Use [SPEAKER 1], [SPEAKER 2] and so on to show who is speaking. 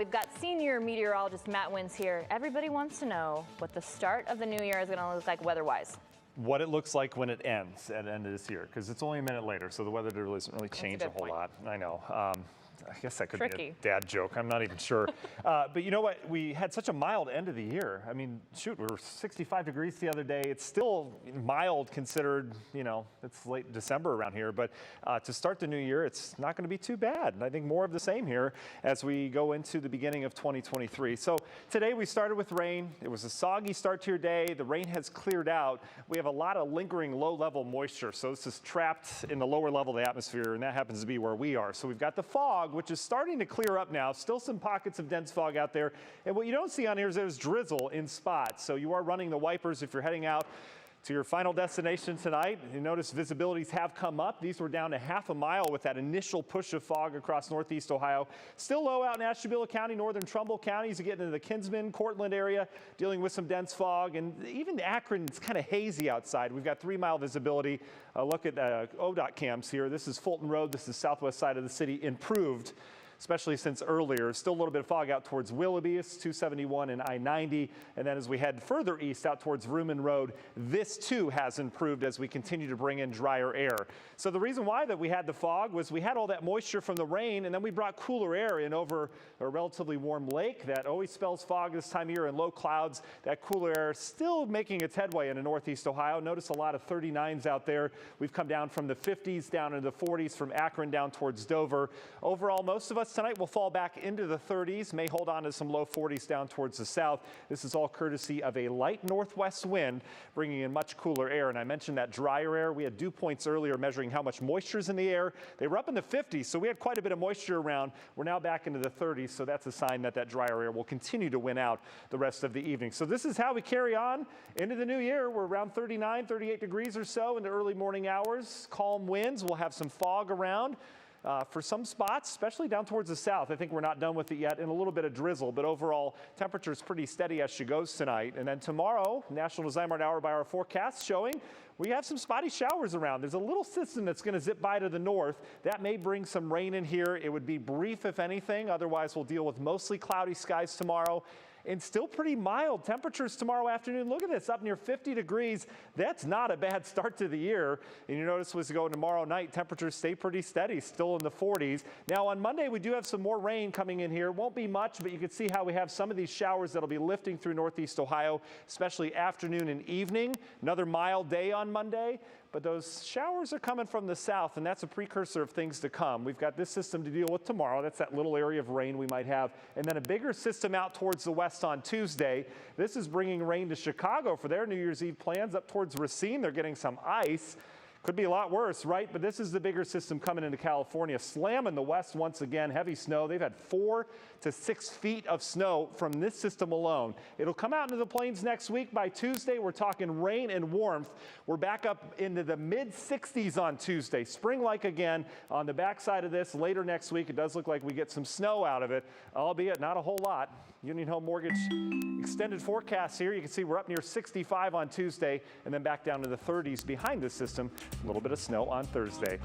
[SPEAKER 1] We've got senior meteorologist Matt Wins here. Everybody wants to know what the start of the new year is going to look like weather-wise.
[SPEAKER 2] What it looks like when it ends at the end of this year, because it's only a minute later, so the weather doesn't really change a whole lot. I know. I guess that could be a dad joke. I'm not even sure. But you know what? We had such a mild end of the year. I mean, shoot, we were 65 degrees the other day. It's still mild considered, you know, it's late December around here. But to start the new year, it's not going to be too bad. And I think more of the same here as we go into the beginning of 2023. So today we started with rain. It was a soggy start to your day. The rain has cleared out. We have a lot of lingering low-level moisture. So this is trapped in the lower level of the atmosphere, and that happens to be where we are. So we've got the fog, which is starting to clear up now. Still some pockets of dense fog out there. And what you don't see on here is there's drizzle in spots. So you are running the wipers if you're heading out to your final destination tonight. You notice visibilities have come up. These were down to half a mile with that initial push of fog across northeast Ohio. Still low out in Ashtabula County, northern Trumbull counties. You get into the Kinsman, Cortland area, dealing with some dense fog. And even Akron, it's kind of hazy outside. We've got 3-mile visibility. Look at ODOT cams here. This is Fulton Road. This is southwest side of the city, improved, especially since earlier. Still a little bit of fog out towards Willoughby, 271 and I-90. And then as we head further east out towards Rumen Road, this too has improved as we continue to bring in drier air. So the reason why that we had the fog was we had all that moisture from the rain, and then we brought cooler air in over a relatively warm lake that always spells fog this time of year and low clouds. That cooler air still making its headway into northeast Ohio. Notice a lot of 39s out there. We've come down from the 50s down into the 40s from Akron down towards Dover. Overall, most of us tonight will fall back into the 30s, may hold on to some low 40s down towards the south. This is all courtesy of a light northwest wind bringing in much cooler air. And I mentioned that drier air. We had dew points earlier measuring how much moisture is in the air. They were up in the 50s, so we had quite a bit of moisture around. We're now back into the 30s, so that's a sign that that drier air will continue to win out the rest of the evening. So this is how we carry on into the new year. We're around 39, 38 degrees or so in the early morning hours. Calm winds. We'll have some fog around. For some spots, especially down towards the south. I think we're not done with it yet, and a little bit of drizzle, but overall temperature is pretty steady as she goes tonight. And then tomorrow, National Design Mart hour-by-hour forecast showing we have some spotty showers around. There's a little system that's going to zip by to the north. That may bring some rain in here. It would be brief, if anything. Otherwise, we'll deal with mostly cloudy skies tomorrow. And still pretty mild temperatures tomorrow afternoon. Look at this, up near 50 degrees. That's not a bad start to the year. And you notice as we go tomorrow night, temperatures stay pretty steady, still in the 40s. Now on Monday, we do have some more rain coming in here. Won't be much, but you can see how we have some of these showers that'll be lifting through northeast Ohio, especially afternoon and evening. Another mild day on Monday. But those showers are coming from the south, and that's a precursor of things to come. We've got this system to deal with tomorrow. That's that little area of rain we might have. And then a bigger system out towards the west on Tuesday. This is bringing rain to Chicago for their New Year's Eve plans. Up towards Racine, they're getting some ice. Could be a lot worse, right? But this is the bigger system coming into California, slamming the west once again. Heavy snow. They've had 4 to 6 feet of snow from this system alone. It'll come out into the plains next week. By Tuesday, we're talking rain and warmth. We're back up into the mid-60s on Tuesday. Spring-like again on the backside of this. Later next week, it does look like we get some snow out of it, albeit not a whole lot. Union Home Mortgage extended forecast here. You can see we're up near 65 on Tuesday and then back down to the 30s behind this system. A little bit of snow on Thursday.